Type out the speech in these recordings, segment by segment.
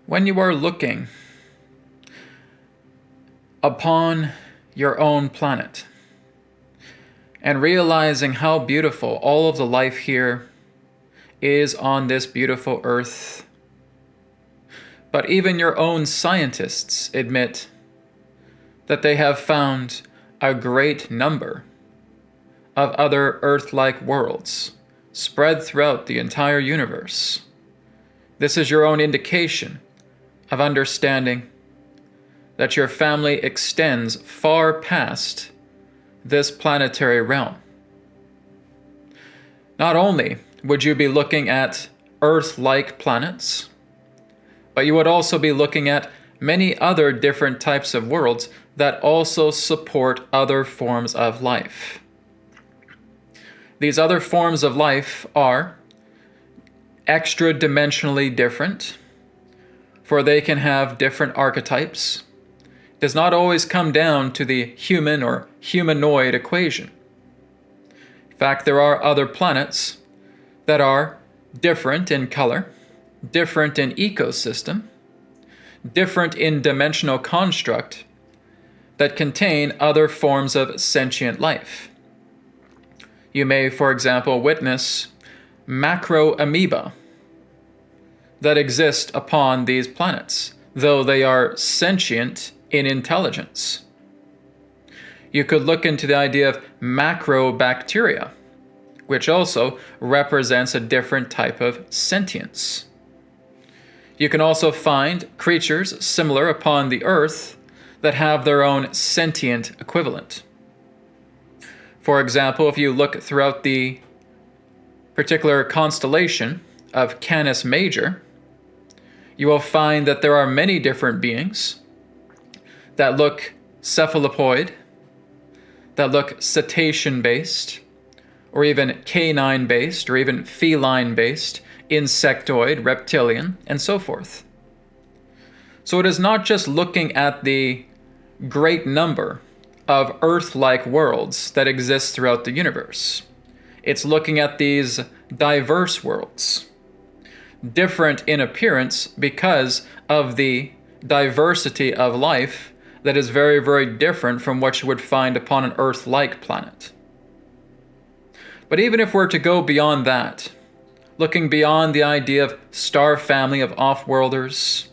When you are looking upon your own planet and realizing how beautiful all of the life here is on this beautiful Earth, but even your own scientists admit that they have found a great number of other Earth-like worlds spread throughout the entire universe. This is your own indication of understanding that your family extends far past this planetary realm. Not only would you be looking at Earth-like planets, but you would also be looking at many other different types of worlds that also support other forms of life. These other forms of life are extra-dimensionally different, for they can have different archetypes. It does not always come down to the human or humanoid equation. In fact, there are other planets that are different in color, different in ecosystem, different in dimensional construct, that contain other forms of sentient life. You may, for example, witness macroamoeba that exist upon these planets, though they are sentient in intelligence. You could look into the idea of macrobacteria, which also represents a different type of sentience. You can also find creatures similar upon the Earth that have their own sentient equivalent. For example, if you look throughout the particular constellation of Canis Major, you will find that there are many different beings that look cephalopoid, that look cetacean-based, or even canine-based, or even feline-based, insectoid, reptilian, and so forth. So it is not just looking at the great number of Earth-like worlds that exist throughout the universe. It's looking at these diverse worlds, different in appearance because of the diversity of life that is very, very different from what you would find upon an Earth-like planet. But even if we're to go beyond that, looking beyond the idea of star family of off-worlders,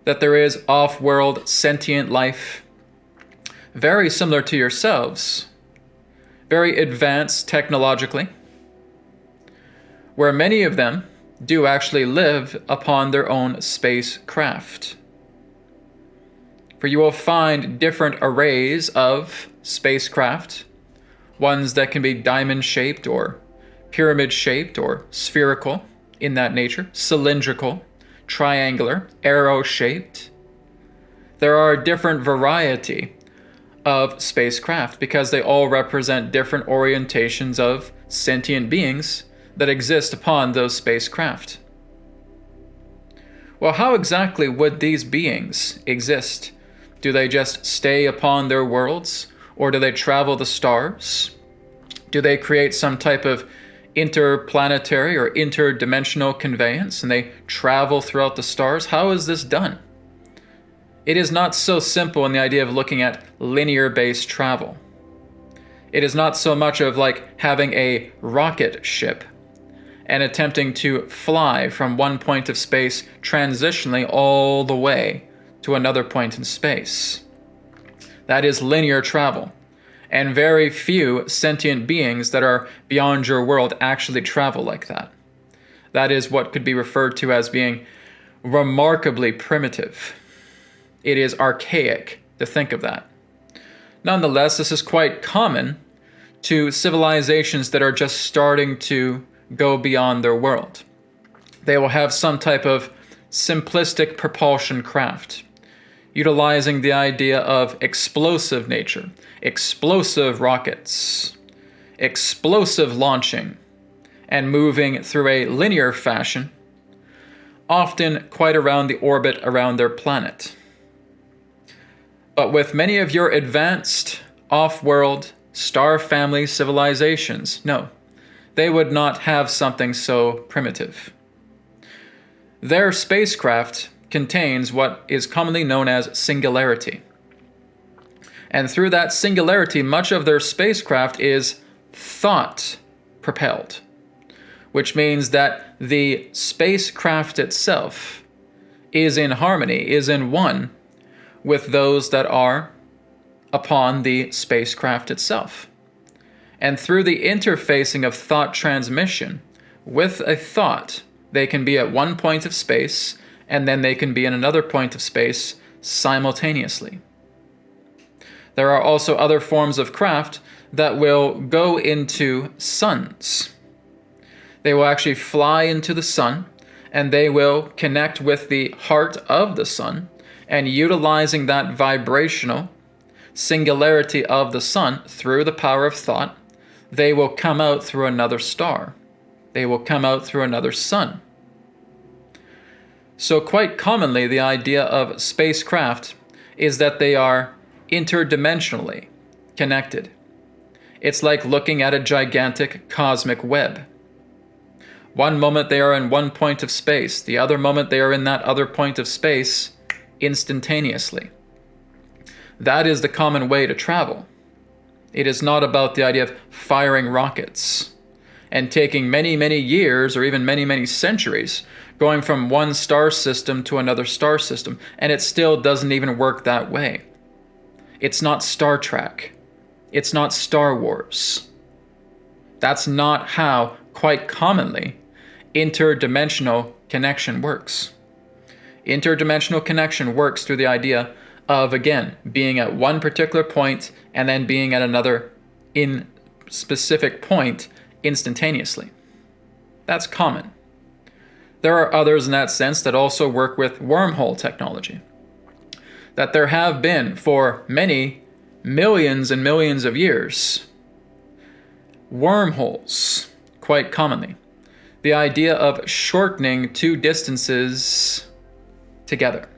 that there is off-world sentient life, very similar to yourselves, very advanced technologically, where many of them do actually live upon their own spacecraft. For you will find different arrays of spacecraft, ones that can be diamond-shaped or pyramid-shaped or spherical in that nature, cylindrical, triangular, arrow-shaped. There are a different variety of spacecraft because they all represent different orientations of sentient beings that exist upon those spacecraft. Well, how exactly would these beings exist? Do they just stay upon their worlds, or do they travel the stars? Do they create some type of interplanetary or interdimensional conveyance and they travel throughout the stars? How is this done? It is not so simple in the idea of looking at linear-based travel. It is not so much of like having a rocket ship and attempting to fly from one point of space transitionally all the way to another point in space. That is linear travel. And very few sentient beings that are beyond your world actually travel like that. That is what could be referred to as being remarkably primitive. It is archaic to think of that. Nonetheless, this is quite common to civilizations that are just starting to go beyond their world. They will have some type of simplistic propulsion craft, utilizing the idea of explosive nature, explosive rockets, explosive launching, and moving through a linear fashion, often quite around the orbit around their planet. But with many of your advanced off-world star family civilizations, no, they would not have something so primitive. Their spacecraft contains what is commonly known as singularity. And through that singularity, much of their spacecraft is thought-propelled, which means that the spacecraft itself is in harmony, is in one with those that are upon the spacecraft itself. And through the interfacing of thought transmission with a thought, they can be at one point of space and then they can be in another point of space simultaneously. There are also other forms of craft that will go into suns. They will actually fly into the sun and they will connect with the heart of the sun, and utilizing that vibrational singularity of the sun through the power of thought, they will come out through another star. They will come out through another sun. So quite commonly, the idea of spacecraft is that they are interdimensionally connected. It's like looking at a gigantic cosmic web. One moment they are in one point of space, the other moment they are in that other point of space instantaneously. That is the common way to travel. It is not about the idea of firing rockets and taking many, many years or even many, many centuries going from one star system to another star system, and it still doesn't even work that way. It's not Star Trek. It's not Star Wars. That's not how, quite commonly, interdimensional connection works. Interdimensional connection works through the idea of, again, being at one particular point and then being at another in specific point instantaneously. That's common. There are others in that sense that also work with wormhole technology. That there have been for many millions and millions of years wormholes, quite commonly. The idea of shortening two distances together.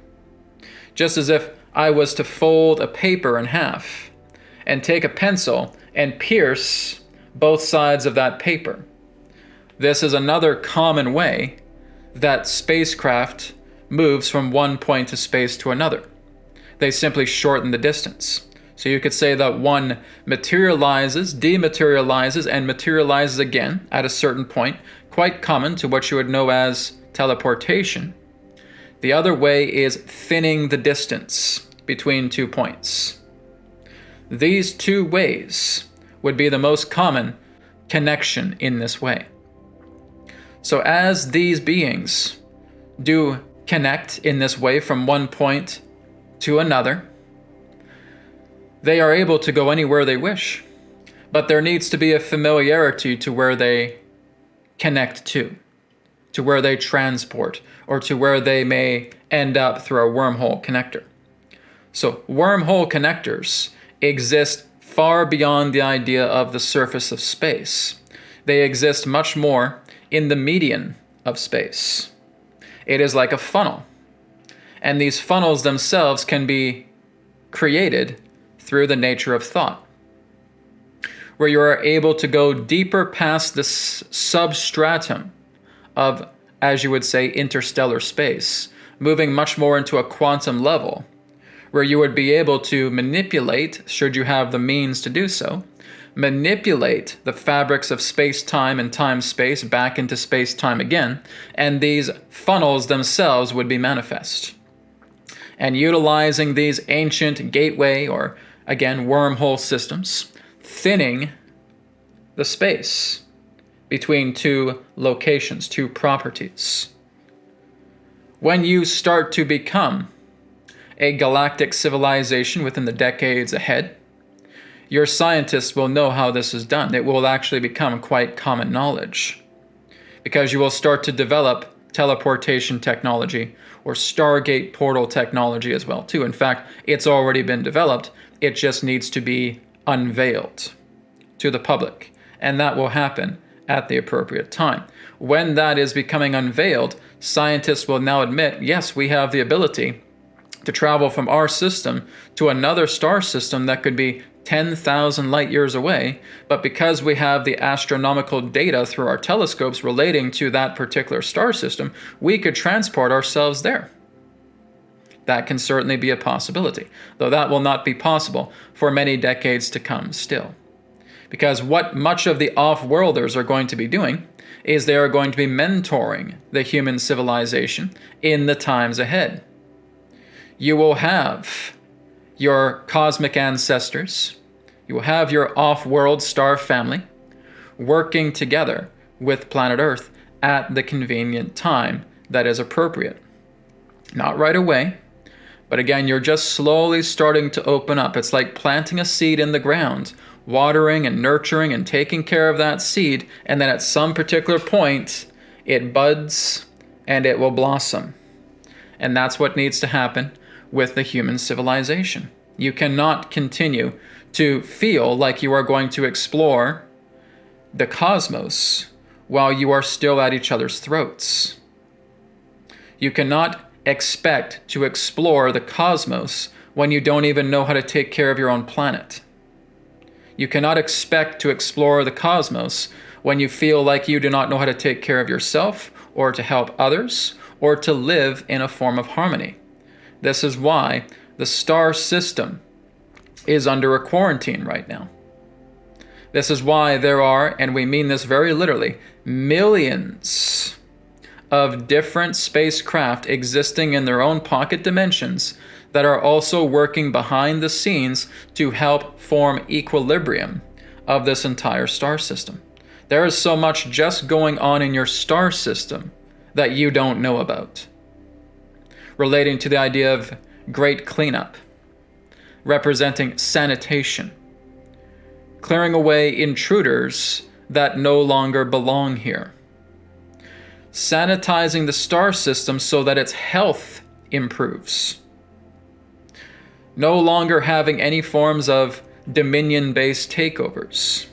Just as if I was to fold a paper in half and take a pencil and pierce both sides of that paper. This is another common way that spacecraft moves from one point of space to another. They simply shorten the distance. So you could say that one materializes, dematerializes, and materializes again at a certain point, quite common to what you would know as teleportation. The other way is thinning the distance between 2 points. These two ways would be the most common connection in this way. So as these beings do connect in this way from one point to another, they are able to go anywhere they wish. But there needs to be a familiarity to where they connect to where they transport, or to where they may end up through a wormhole connector. So wormhole connectors exist far beyond the idea of the surface of space. They exist much more in the median of space. It is like a funnel. And these funnels themselves can be created through the nature of thought, where you are able to go deeper past the substratum of, as you would say, interstellar space, moving much more into a quantum level, where you would be able to manipulate, should you have the means to do so, manipulate the fabrics of space-time and time-space back into space-time again, and these funnels themselves would be manifest. And utilizing these ancient gateway, or again, wormhole systems, thinning the space between two locations, two properties. When you start to become a galactic civilization within the decades ahead, your scientists will know how this is done. It will actually become quite common knowledge, because you will start to develop teleportation technology or Stargate portal technology as well too. In fact, it's already been developed. It just needs to be unveiled to the public, and that will happen at the appropriate time. When that is becoming unveiled, scientists will now admit, yes, we have the ability to travel from our system to another star system that could be 10,000 light years away, but because we have the astronomical data through our telescopes relating to that particular star system, we could transport ourselves there. That can certainly be a possibility, though that will not be possible for many decades to come still. Because what much of the off-worlders are going to be doing is they are going to be mentoring the human civilization in the times ahead. You will have your cosmic ancestors, you will have your off-world star family working together with planet Earth at the convenient time that is appropriate. Not right away, but again, you're just slowly starting to open up. It's like planting a seed in the ground, watering and nurturing and taking care of that seed, and then at some particular point, it buds and it will blossom. And that's what needs to happen with the human civilization. You cannot continue to feel like you are going to explore the cosmos while you are still at each other's throats. You cannot expect to explore the cosmos when you don't even know how to take care of your own planet. You cannot expect to explore the cosmos when you feel like you do not know how to take care of yourself or to help others or to live in a form of harmony. This is why the star system is under a quarantine right now. This is why there are, and we mean this very literally, millions of different spacecraft existing in their own pocket dimensions that are also working behind the scenes to help form equilibrium of this entire star system. There is so much just going on in your star system that you don't know about, relating to the idea of great cleanup, representing sanitation, clearing away intruders that no longer belong here, sanitizing the star system so that its health improves, no longer having any forms of dominion-based takeovers,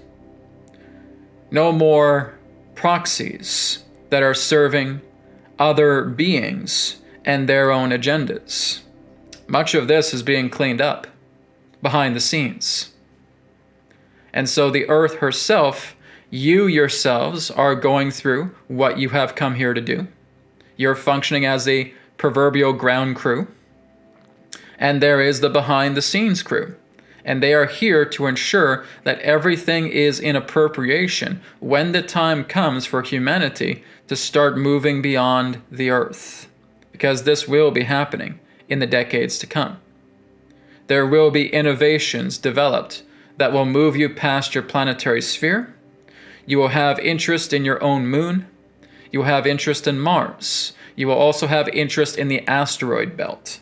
no more proxies that are serving other beings and their own agendas. Much of this is being cleaned up behind the scenes. And so the Earth herself, you yourselves are going through what you have come here to do. You're functioning as the proverbial ground crew. And there is the behind the scenes crew. And they are here to ensure that everything is in appropriation when the time comes for humanity to start moving beyond the Earth. Because this will be happening in the decades to come. There will be innovations developed that will move you past your planetary sphere. You will have interest in your own moon. You will have interest in Mars. You will also have interest in the asteroid belt.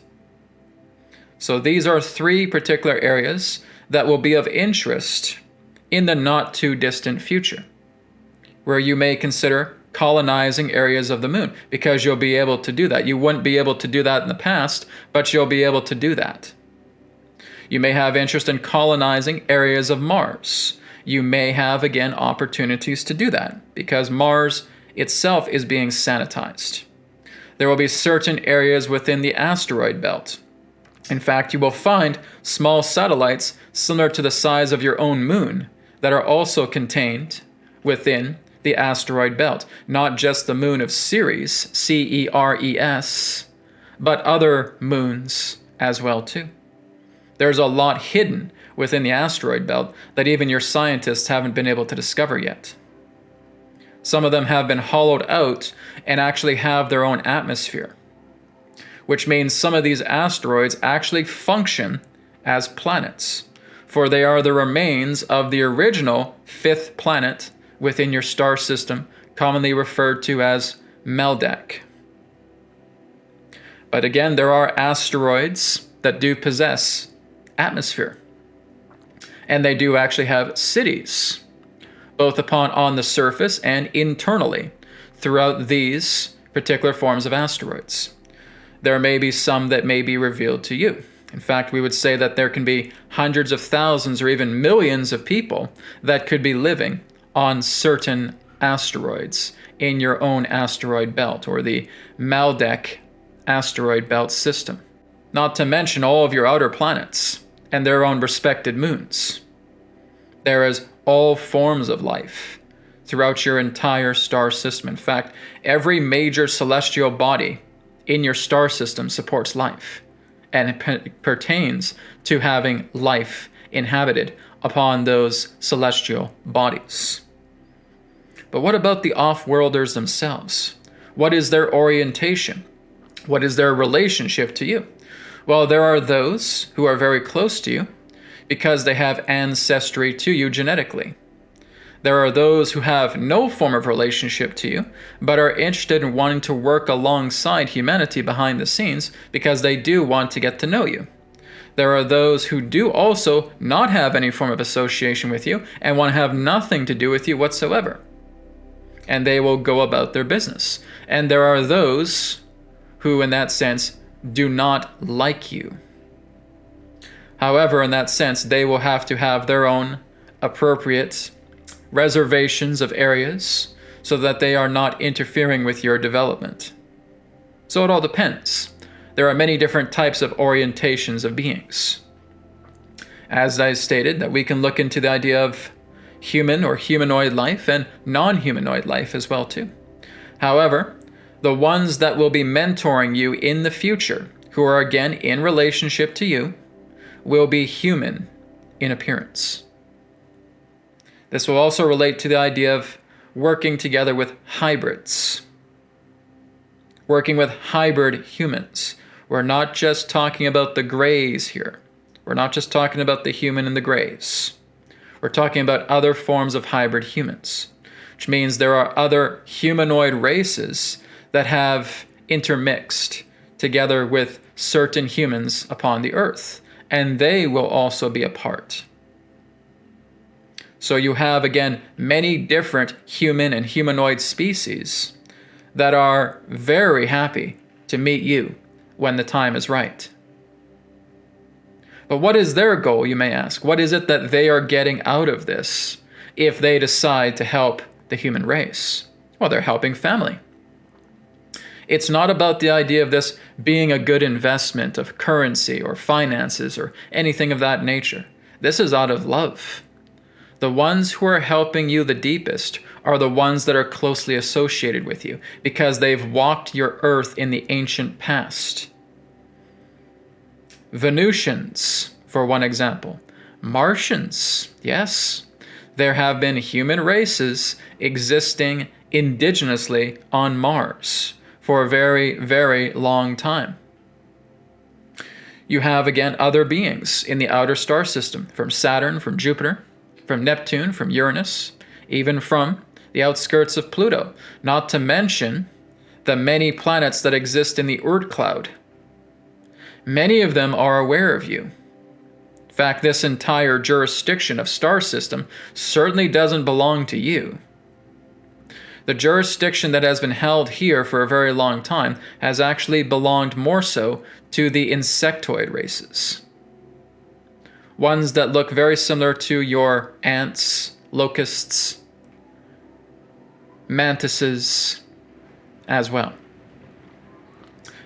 So these are three particular areas that will be of interest in the not too distant future, where you may consider colonizing areas of the moon, because you'll be able to do that. You wouldn't be able to do that in the past, but you'll be able to do that. You may have interest in colonizing areas of Mars. You may have, again, opportunities to do that, because Mars itself is being sanitized. There will be certain areas within the asteroid belt. In fact, you will find small satellites similar to the size of your own moon that are also contained within the asteroid belt. Not just the moon of Ceres, C-E-R-E-S, but other moons as well too. There's a lot hidden within the asteroid belt that even your scientists haven't been able to discover yet. Some of them have been hollowed out and actually have their own atmosphere, which means some of these asteroids actually function as planets, for they are the remains of the original fifth planet within your star system, commonly referred to as Meldeck. But again, there are asteroids that do possess atmosphere, and they do actually have cities, both on the surface and internally throughout these particular forms of asteroids. There may be some that may be revealed to you. In fact, we would say that there can be hundreds of thousands or even millions of people that could be living on certain asteroids in your own asteroid belt, or the Maldek asteroid belt system. Not to mention all of your outer planets and their own respected moons. There is all forms of life throughout your entire star system. In fact, every major celestial body in your star system supports life, and it pertains to having life inhabited upon those celestial bodies. But what about the off-worlders themselves? What is their orientation? What is their relationship to you? Well, there are those who are very close to you because they have ancestry to you genetically. There are those who have no form of relationship to you, but are interested in wanting to work alongside humanity behind the scenes because they do want to get to know you. There are those who do also not have any form of association with you and want to have nothing to do with you whatsoever. And they will go about their business. And there are those who, in that sense, do not like you. However, in that sense, they will have to have their own appropriate reservations of areas so that they are not interfering with your development. So it all depends. There are many different types of orientations of beings. As I stated, that we can look into the idea of human or humanoid life and non-humanoid life as well too. However, the ones that will be mentoring you in the future, who are again in relationship to you, will be human in appearance. This will also relate to the idea of working together with hybrids. Working with hybrid humans. We're not just talking about the grays here. We're not just talking about the human and the grays. We're talking about other forms of hybrid humans, which means there are other humanoid races that have intermixed together with certain humans upon the earth, and they will also be a part. So you have, again, many different human and humanoid species that are very happy to meet you when the time is right. But what is their goal, you may ask? What is it that they are getting out of this if they decide to help the human race? Well, they're helping family. It's not about the idea of this being a good investment of currency or finances or anything of that nature. This is out of love. The ones who are helping you the deepest are the ones that are closely associated with you because they've walked your earth in the ancient past. Venusians, for one example. Martians, yes. There have been human races existing indigenously on Mars for a very, very long time. You have, again, other beings in the outer star system, from Saturn, from Jupiter, from Neptune, from Uranus, even from the outskirts of Pluto, not to mention the many planets that exist in the Oort cloud. Many of them are aware of you. In fact, this entire jurisdiction of star system certainly doesn't belong to you. The jurisdiction that has been held here for a very long time has actually belonged more so to the insectoid races. Ones that look very similar to your ants, locusts, mantises as well.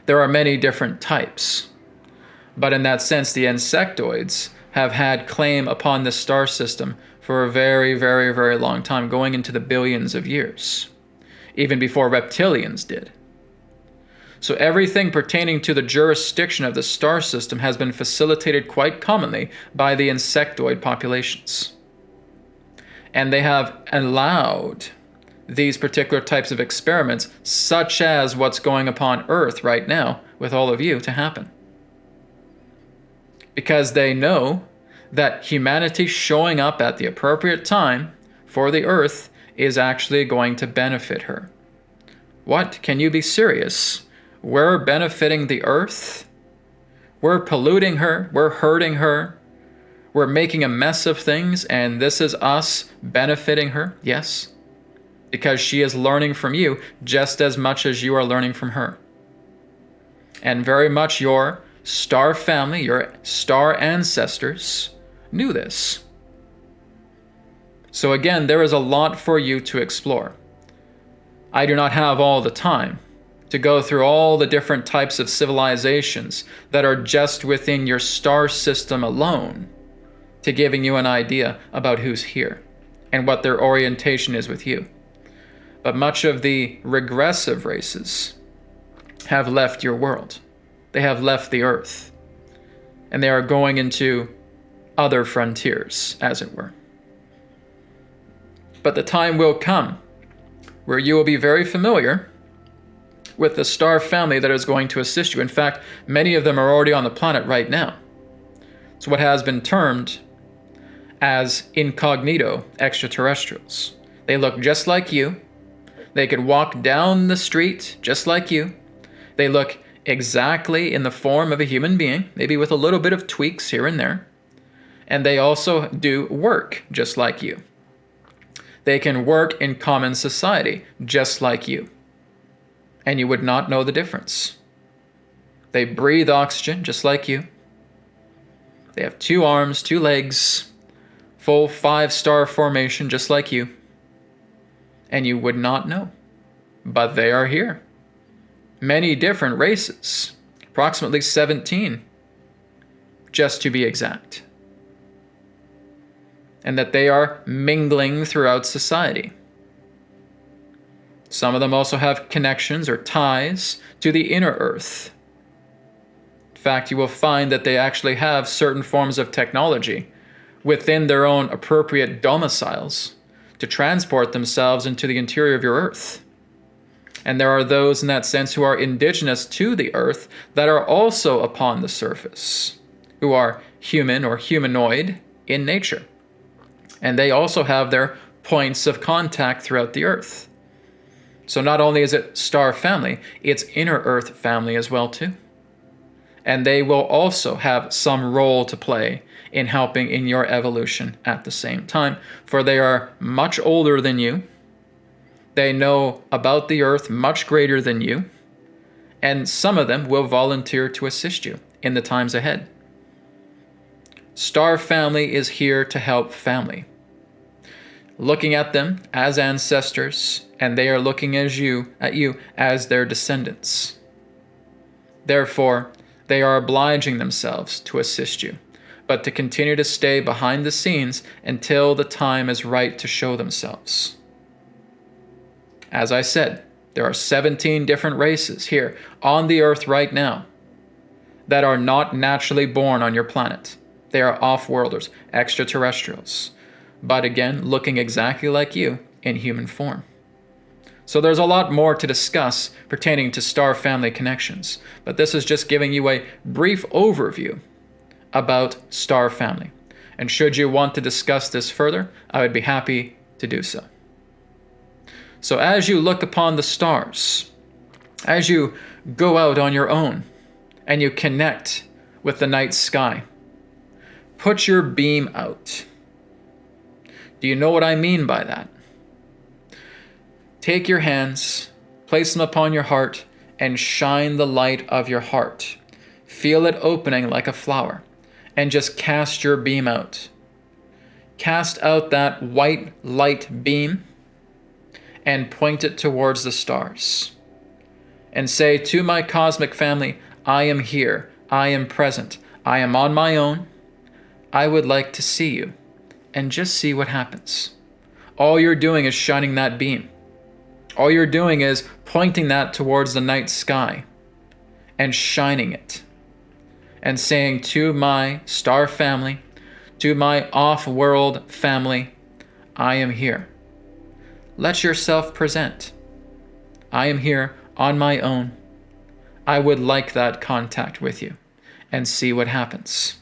There are many different types, but in that sense, the insectoids have had claim upon the star system for a very, very, very long time, going into the billions of years, even before reptilians did. So everything pertaining to the jurisdiction of the star system has been facilitated quite commonly by the insectoid populations. And they have allowed these particular types of experiments, such as what's going upon Earth right now with all of you, to happen. Because they know that humanity showing up at the appropriate time for the Earth is actually going to benefit her. What? Can you be serious? We're benefiting the Earth? We're polluting her? We're hurting her? We're making a mess of things, and this is us benefiting her? Yes. because she is learning from you just as much as you are learning from her. And very much your star family, your star ancestors knew this. So again, there is a lot for you to explore. I do not have all the time to go through all the different types of civilizations that are just within your star system alone, to giving you an idea about who's here and what their orientation is with you. But much of the regressive races have left your world. They have left the Earth, and they are going into other frontiers, as it were. But the time will come where you will be very familiar with the star family that is going to assist you. In fact, many of them are already on the planet right now. It's what has been termed as incognito extraterrestrials. They look just like you. They could walk down the street just like you. They look exactly in the form of a human being, maybe with a little bit of tweaks here and there. And they also do work just like you. They can work in common society just like you. And you would not know the difference. They breathe oxygen just like you. They have 2 arms, 2 legs, full 5-star formation just like you. And you would not know. But they are here. Many different races, approximately 17, just to be exact. And that they are mingling throughout society. Some of them also have connections or ties to the inner earth. In fact, you will find that they actually have certain forms of technology within their own appropriate domiciles to transport themselves into the interior of your earth. And there are those in that sense who are indigenous to the earth that are also upon the surface, who are human or humanoid in nature. And they also have their points of contact throughout the earth. So not only is it star family, it's inner earth family as well too. And they will also have some role to play in helping in your evolution at the same time, for they are much older than you. They know about the earth much greater than you, and some of them will volunteer to assist you in the times ahead. Star family is here to help family. Looking at them as ancestors, and they are looking at you as their descendants. Therefore, they are obliging themselves to assist you, but to continue to stay behind the scenes until the time is right to show themselves. As I said, there are 17 different races here on the earth right now that are not naturally born on your planet. They are off-worlders, extraterrestrials, but again, looking exactly like you in human form. So there's a lot more to discuss pertaining to star family connections, but this is just giving you a brief overview about star family. And should you want to discuss this further, I would be happy to do so. So as you look upon the stars, as you go out on your own and you connect with the night sky, put your beam out. Do you know what I mean by that? Take your hands, place them upon your heart, and shine the light of your heart. Feel it opening like a flower, and just cast your beam out. Cast out that white light beam and point it towards the stars. And say, to my cosmic family, I am here, I am present, I am on my own. I would like to see you, and just see what happens. All you're doing is shining that beam. All you're doing is pointing that towards the night sky and shining it and saying to my star family, to my off-world family, I am here. Let yourself present. I am here on my own. I would like that contact with you, and see what happens.